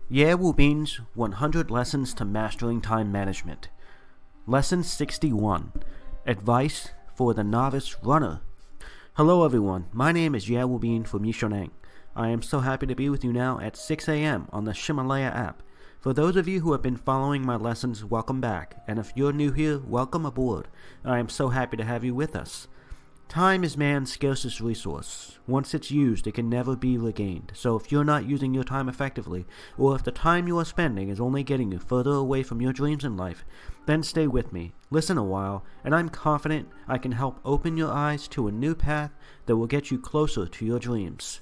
Ye Wubin's 100 Lessons to Mastering Time Management. Lesson 61. Advice for the Novice Runner. Hello everyone, my name is Ye Wubin from Neng. I am so happy to be with you now at 6 a.m. on the Ximalaya App. For those of you who have been following my lessons, welcome back, and if you're new here, welcome aboard. I am so happy to have you with us. Time is man's scarcest resource. Once it's used, it can never be regained. So if you're not using your time effectively, or if the time you are spending is only getting you further away from your dreams in life, then stay with me, listen a while, and I'm confident I can help open your eyes to a new path that will get you closer to your dreams.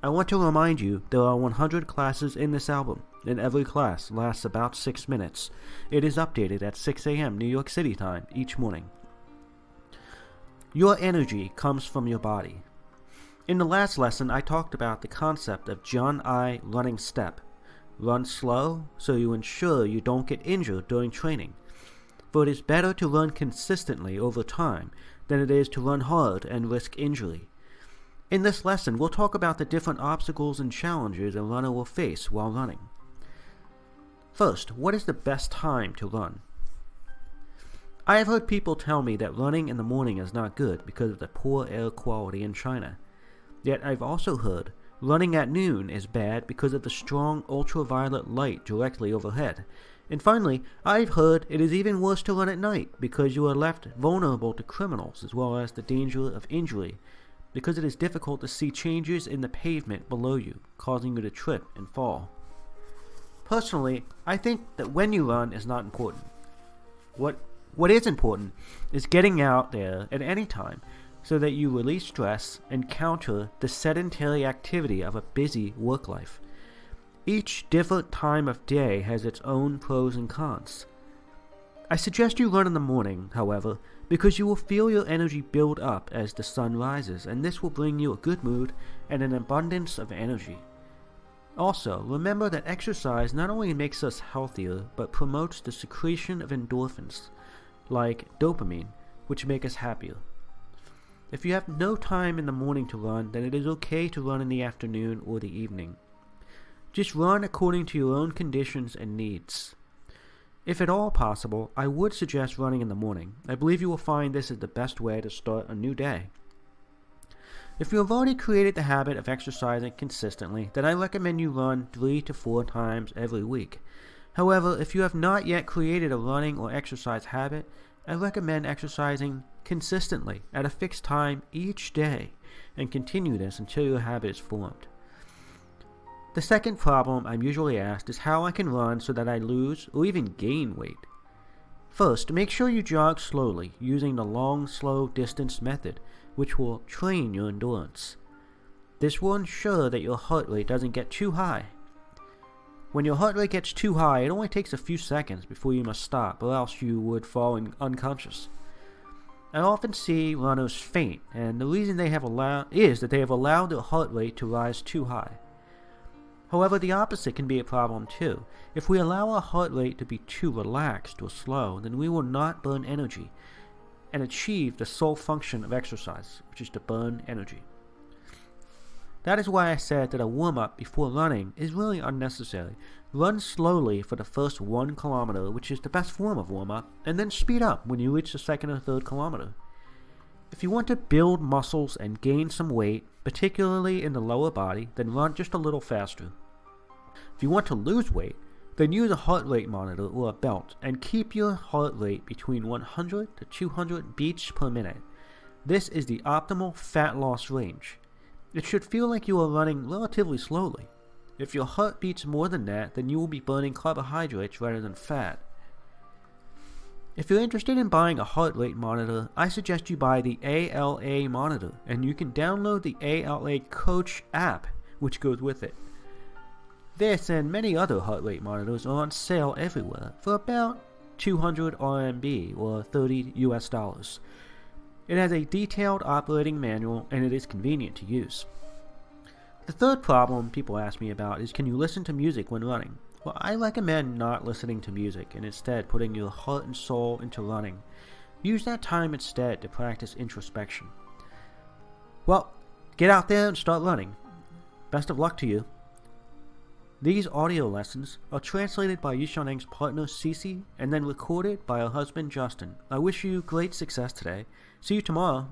I want to remind you there are 100 classes in this album, and every class lasts about 6 minutes. It is updated at 6 a.m. New York City time each morning. Your energy comes from your body. In the last lesson, I talked about the concept of John I running step. Run slow so you ensure you don't get injured during training. For it is better to run consistently over time than it is to run hard and risk injury. In this lesson, we'll talk about the different obstacles and challenges a runner will face while running. First, what is the best time to run? I have heard people tell me that running in the morning is not good because of the poor air quality in China. Yet I've also heard running at noon is bad because of the strong ultraviolet light directly overhead. And finally, I've heard it is even worse to run at night because you are left vulnerable to criminals as well as the danger of injury, because it is difficult to see changes in the pavement below you, causing you to trip and fall. Personally, I think that when you run is not important. What is important is getting out there at any time so that you release stress and counter the sedentary activity of a busy work life. Each different time of day has its own pros and cons. I suggest you run in the morning, however, because you will feel your energy build up as the sun rises, and this will bring you a good mood and an abundance of energy. Also, remember that exercise not only makes us healthier, but promotes the secretion of endorphins, like dopamine, which make us happier. If you have no time in the morning to run, then it is okay to run in the afternoon or the evening. Just run according to your own conditions and needs. If at all possible, I would suggest running in the morning. I believe you will find this is the best way to start a new day. If you have already created the habit of exercising consistently, then I recommend you run 3 to 4 times every week. However, if you have not yet created a running or exercise habit, I recommend exercising consistently at a fixed time each day and continue this until your habit is formed. The second problem I'm usually asked is how I can run so that I lose or even gain weight. First, make sure you jog slowly using the long, slow distance method, which will train your endurance. This will ensure that your heart rate doesn't get too high. When your heart rate gets too high, it only takes a few seconds before you must stop, or else you would fall unconscious. I often see runners faint, and the reason they have allowed their heart rate to rise too high. However, the opposite can be a problem too. If we allow our heart rate to be too relaxed or slow, then we will not burn energy and achieve the sole function of exercise, which is to burn energy. That is why I said that a warm-up before running is really unnecessary. Run slowly for the first 1 kilometer, which is the best form of warm-up, and then speed up when you reach the 2nd or 3rd kilometer. If you want to build muscles and gain some weight, particularly in the lower body, then run just a little faster. If you want to lose weight, then use a heart rate monitor or a belt and keep your heart rate between 100 to 200 beats per minute. This is the optimal fat loss range. It should feel like you are running relatively slowly. If your heart beats more than that, then you will be burning carbohydrates rather than fat. If you're interested in buying a heart rate monitor, I suggest you buy the ALA monitor, and you can download the ALA Coach app, which goes with it. This and many other heart rate monitors are on sale everywhere for about 200 RMB or $30 US. It has a detailed operating manual and it is convenient to use. The third problem people ask me about is, can you listen to music when running? Well, I recommend not listening to music and instead putting your heart and soul into running. Use that time instead to practice introspection. Well, get out there and start running. Best of luck to you. These audio lessons are translated by Neng's partner Cece and then recorded by her husband Justin. I wish you great success today. See you tomorrow.